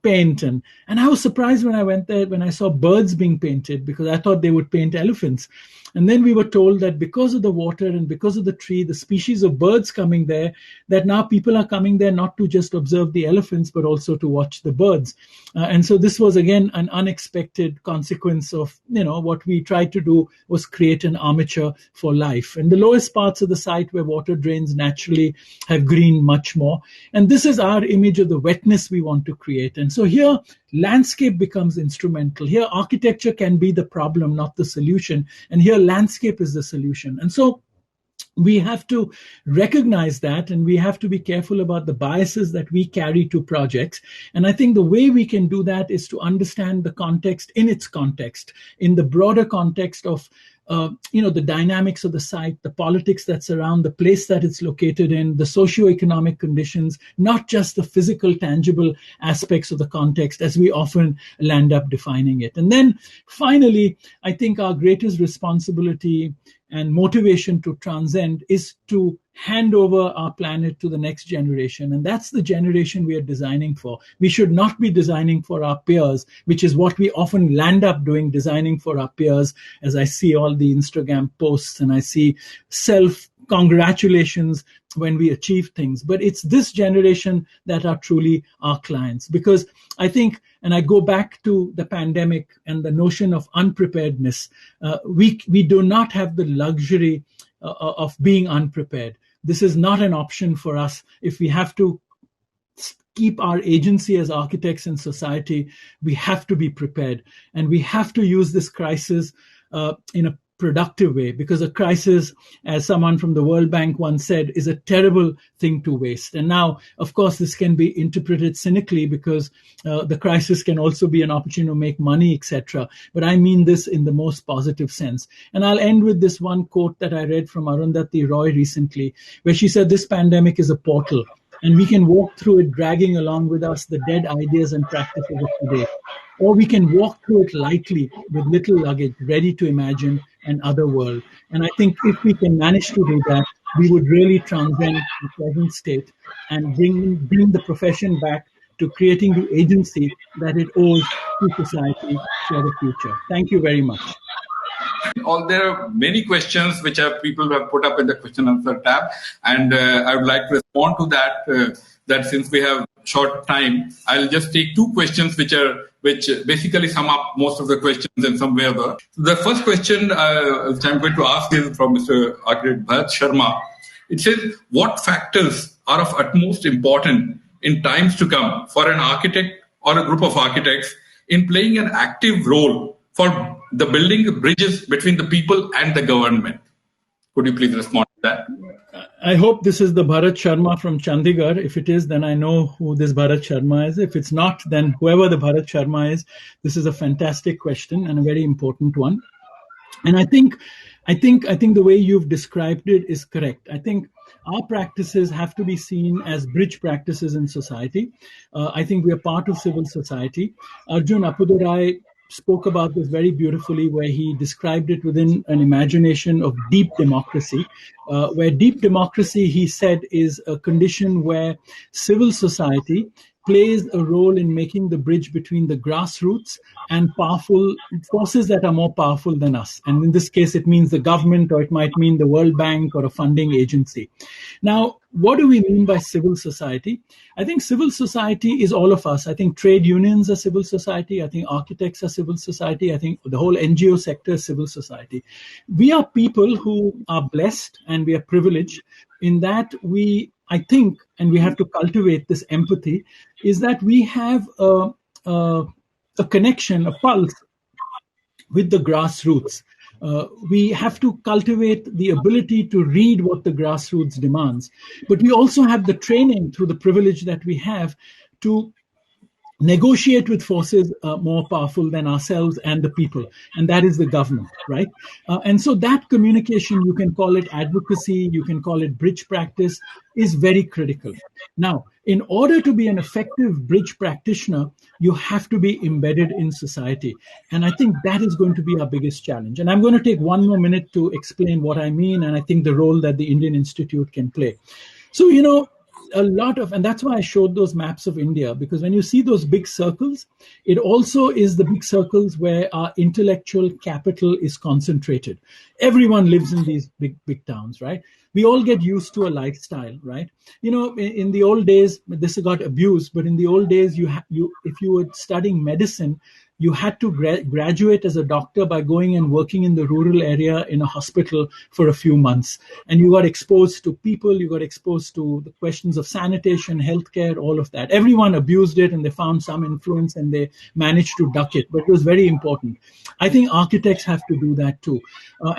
paint. And I was surprised when I went there, when I saw birds being painted, because I thought they would paint elephants. And then we were told that because of the water and because of the tree, the species of birds coming there, that now people are coming there not to just observe the elephants, but also to watch the birds. And so this was, again, an unexpected consequence of, what we tried to do was create an armature for life. And the lowest parts of the site where water drains naturally have green much more. And this is our image of the wetness we want to create. And so here, landscape becomes instrumental. Here, architecture can be the problem, not the solution. And here, landscape is the solution. And so we have to recognize that, and we have to be careful about the biases that we carry to projects. And I think the way we can do that is to understand the context in its context, in the broader context of the dynamics of the site, the politics that surround the place that it's located in, the socioeconomic conditions, not just the physical, tangible aspects of the context as we often land up defining it. And then finally, I think our greatest responsibility and motivation to transcend is to hand over our planet to the next generation. And that's the generation we are designing for. We should not be designing for our peers, which is what we often land up doing, designing for our peers, as I see all the Instagram posts and I see self-congratulations when we achieve things. But it's this generation that are truly our clients. Because I think, and I go back to the pandemic and the notion of unpreparedness, we do not have the luxury of being unprepared. This is not an option for us. If we have to keep our agency as architects in society, we have to be prepared. And we have to use this crisis in a productive way, because a crisis, as someone from the World Bank once said, is a terrible thing to waste. And now, of course, this can be interpreted cynically because the crisis can also be an opportunity to make money, etc. But I mean this in the most positive sense. And I'll end with this one quote that I read from Arundhati Roy recently, where she said, "This pandemic is a portal, and we can walk through it dragging along with us the dead ideas and practices of today. Or we can walk through it lightly with little luggage, ready to imagine an other world." And I think if we can manage to do that, we would really transcend the present state and bring the profession back to creating the agency that it owes to society for the future. Thank you very much. There are many questions which people have put up in the question answer tab, and I would like to respond to that. That since we have short time, I'll just take two questions which basically sum up most of the questions in some way or other. The first question which I'm going to ask is from Mr. Architect Bharat Sharma. It says, what factors are of utmost importance in times to come for an architect or a group of architects in playing an active role for the building bridges between the people and the government? Could you please respond to that? I hope this is the Bharat Sharma from Chandigarh. If it is, then I know who this Bharat Sharma is. If it's not, then whoever the Bharat Sharma is, this is a fantastic question and a very important one. And I think the way you've described it is correct. I think our practices have to be seen as bridge practices in society. I think we are part of civil society. Arjun Appadurai spoke about this very beautifully, where he described it within an imagination of deep democracy, where deep democracy, he said, is a condition where civil society plays a role in making the bridge between the grassroots and powerful forces that are more powerful than us. And in this case, it means the government, or it might mean the World Bank or a funding agency. Now, what do we mean by civil society? I think civil society is all of us. I think trade unions are civil society. I think architects are civil society. I think the whole NGO sector is civil society. We are people who are blessed and we are privileged in that I think, and we have to cultivate this empathy, is that we have a connection, a pulse with the grassroots. We have to cultivate the ability to read what the grassroots demands. But we also have the training through the privilege that we have to negotiate with forces more powerful than ourselves and the people, and that is the government, right? And so that communication, you can call it advocacy, you can call it bridge practice, is very critical. Now, in order to be an effective bridge practitioner, you have to be embedded in society. And I think that is going to be our biggest challenge. And I'm going to take one more minute to explain what I mean, and I think the role that the Indian Institute can play. So, a lot of, and that's why I showed those maps of India, because when you see those big circles, it also is the big circles where our intellectual capital is concentrated. Everyone lives in these big towns, right? We all get used to a lifestyle, right? In the old days, this got abused, but in the old days, if you were studying medicine, you had to graduate as a doctor by going and working in the rural area in a hospital for a few months. And you got exposed to people, you got exposed to the questions of sanitation, healthcare, all of that. Everyone abused it and they found some influence and they managed to duck it, but it was very important. I think architects have to do that too.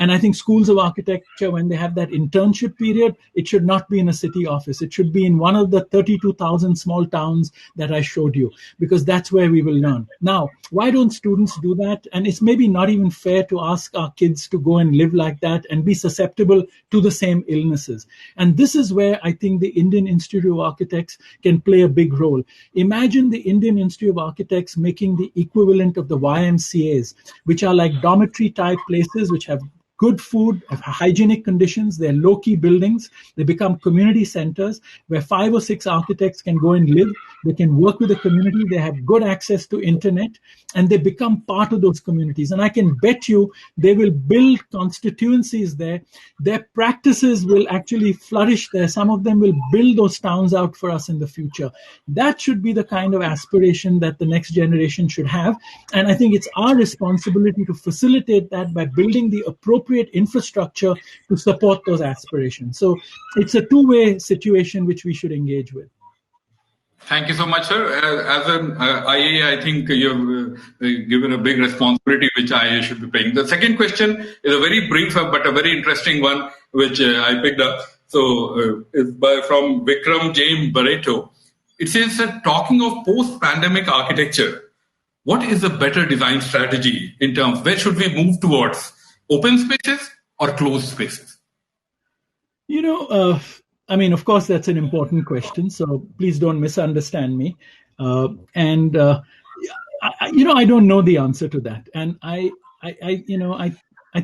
And I think schools of architecture, when they have that internship period, it should not be in a city office. It should be in one of the 32,000 small towns that I showed you, because that's where we will learn. Now, why don't students do that? And it's maybe not even fair to ask our kids to go and live like that and be susceptible to the same illnesses. And this is where I think the Indian Institute of Architects can play a big role. Imagine the Indian Institute of Architects making the equivalent of the YMCAs, which are like dormitory type places which have good food, hygienic conditions, they're low-key buildings, they become community centers where 5 or 6 architects can go and live, they can work with the community, they have good access to internet, and they become part of those communities. And I can bet you they will build constituencies there, their practices will actually flourish there, some of them will build those towns out for us in the future. That should be the kind of aspiration that the next generation should have, and I think it's our responsibility to facilitate that by building the appropriate infrastructure to support those aspirations. So it's a two-way situation which we should engage with. Thank you so much, sir. As an IAA, I think you've given a big responsibility which IAA should be playing. The second question is a very brief but a very interesting one which I picked up. So it's from Vikram James Barreto. It says that talking of post-pandemic architecture, what is a better design strategy in terms, where should we move towards? Open spaces or closed spaces? Of course, that's an important question. So please don't misunderstand me. I don't know the answer to that. And I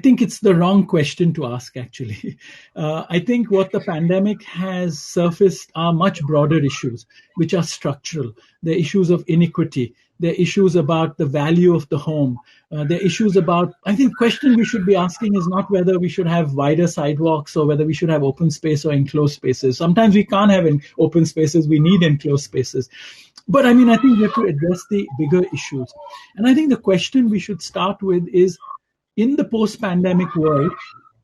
think it's the wrong question to ask, actually. I think what the pandemic has surfaced are much broader issues, which are structural. The issues of inequity, the issues about the value of the home, the issues about, I think the question we should be asking is not whether we should have wider sidewalks or whether we should have open space or enclosed spaces. Sometimes we can't have open spaces, we need enclosed spaces. But I think we have to address the bigger issues. And I think the question we should start with is, in the post-pandemic world,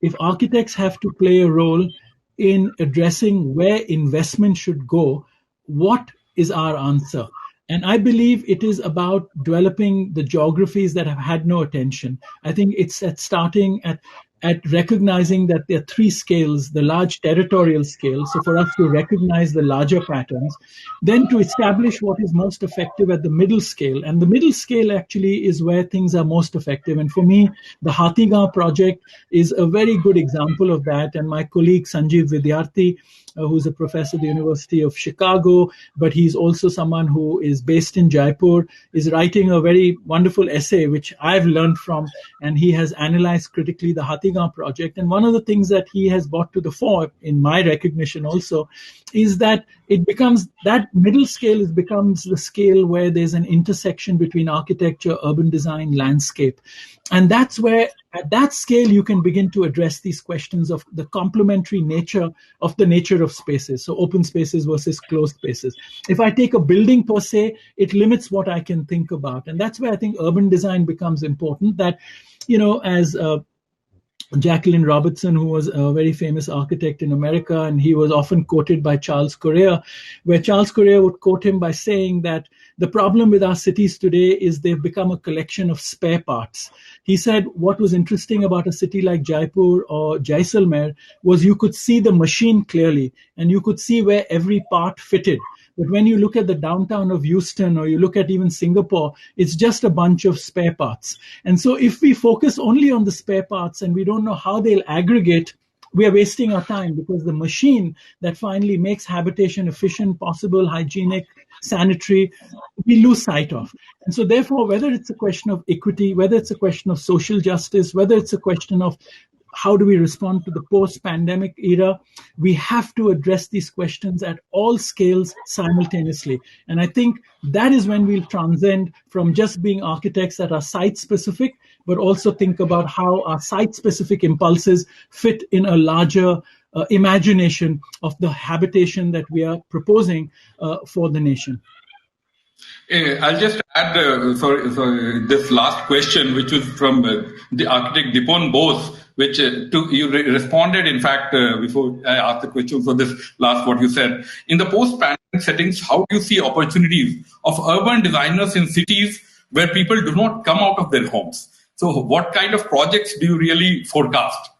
if architects have to play a role in addressing where investment should go, what is our answer? And I believe it is about developing the geographies that have had no attention. I think it's starting at recognizing that there are 3 scales, the large territorial scale, so for us to recognize the larger patterns, then to establish what is most effective at the middle scale. And the middle scale actually is where things are most effective. And for me, the Hathgaon project is a very good example of that. And my colleague Sanjeev Vidyarthi, who's a professor at the University of Chicago, but he's also someone who is based in Jaipur, is writing a very wonderful essay, which I've learned from, and he has analyzed critically the Hathgaon project. And one of the things that he has brought to the fore, in my recognition also, is that it becomes, that middle scale becomes the scale where there's an intersection between architecture, urban design, landscape. And that's where, at that scale, you can begin to address these questions of the complementary nature of spaces. So open spaces versus closed spaces. If I take a building per se, it limits what I can think about. And that's where I think urban design becomes important, that, as Jacqueline Robertson, who was a very famous architect in America, and he was often quoted by Charles Correa, where Charles Correa would quote him by saying that the problem with our cities today is they've become a collection of spare parts. He said what was interesting about a city like Jaipur or Jaisalmer was you could see the machine clearly and you could see where every part fitted. But when you look at the downtown of Houston or you look at even Singapore, it's just a bunch of spare parts. And so if we focus only on the spare parts and we don't know how they'll aggregate, we are wasting our time, because the machine that finally makes habitation efficient, possible, hygienic, sanitary, we lose sight of. And so therefore, whether it's a question of equity, whether it's a question of social justice, whether it's a question of how do we respond to the post-pandemic era, we have to address these questions at all scales simultaneously. And I think that is when we'll transcend from just being architects that are site-specific, but also think about how our site-specific impulses fit in a larger imagination of the habitation that we are proposing for the nation. I'll just add, this last question, which was from the architect Dipon Bose, which you responded, in fact, before I asked the question for this last, what you said. In the post-pandemic settings, how do you see opportunities of urban designers in cities where people do not come out of their homes? So what kind of projects do you really forecast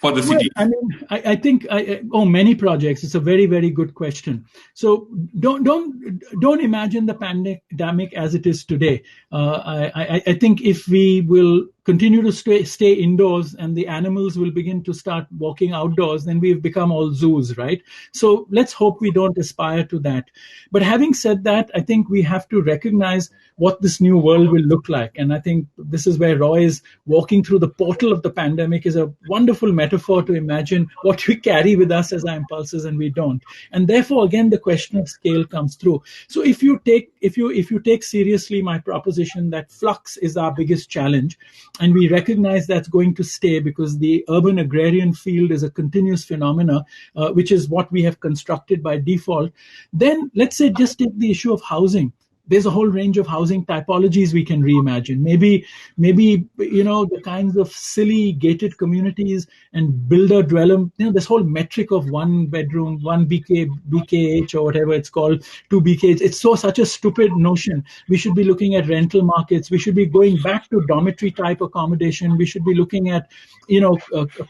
for the city? Well, I mean, I think many projects. It's a very, very good question. So don't imagine the pandemic as it is today. I think if we will continue to stay indoors and the animals will begin to start walking outdoors, then we've become all zoos, right? So let's hope we don't aspire to that. But having said that, I think we have to recognize what this new world will look like. And I think this is where Roy's walking through the portal of the pandemic is a wonderful metaphor to imagine what we carry with us as our impulses and we don't. And therefore, again, the question of scale comes through. So if you take seriously my proposition that flux is our biggest challenge, and we recognize that's going to stay because the urban agrarian field is a continuous phenomena, which is what we have constructed by default, then let's say just take the issue of housing. There's a whole range of housing typologies we can reimagine. Maybe the kinds of silly gated communities and builder dweller, this whole metric of 1 bedroom, 1 BKH or whatever it's called, 2 BKH. It's such a stupid notion. We should be looking at rental markets. We should be going back to dormitory type accommodation. We should be looking at,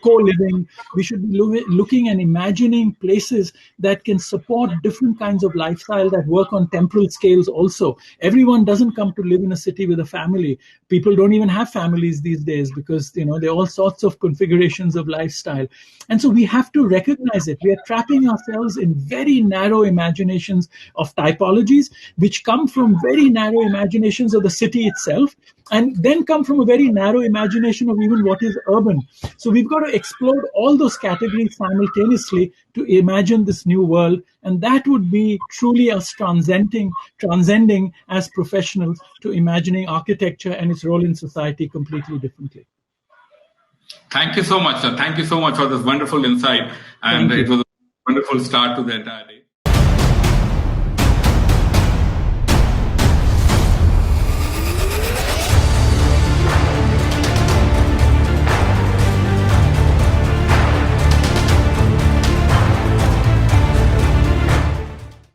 co-living. We should be looking and imagining places that can support different kinds of lifestyle that work on temporal scales also. Everyone doesn't come to live in a city with a family. People don't even have families these days because, there are all sorts of configurations of lifestyle. And so we have to recognize it. We are trapping ourselves in very narrow imaginations of typologies, which come from very narrow imaginations of the city itself, and then come from a very narrow imagination of even what is urban. So we've got to explore all those categories simultaneously to imagine this new world. And that would be truly us transcending as professionals to imagining architecture and its role in society completely differently. Thank you so much, sir. Thank you so much for this wonderful insight. And it was a wonderful start to the entire day.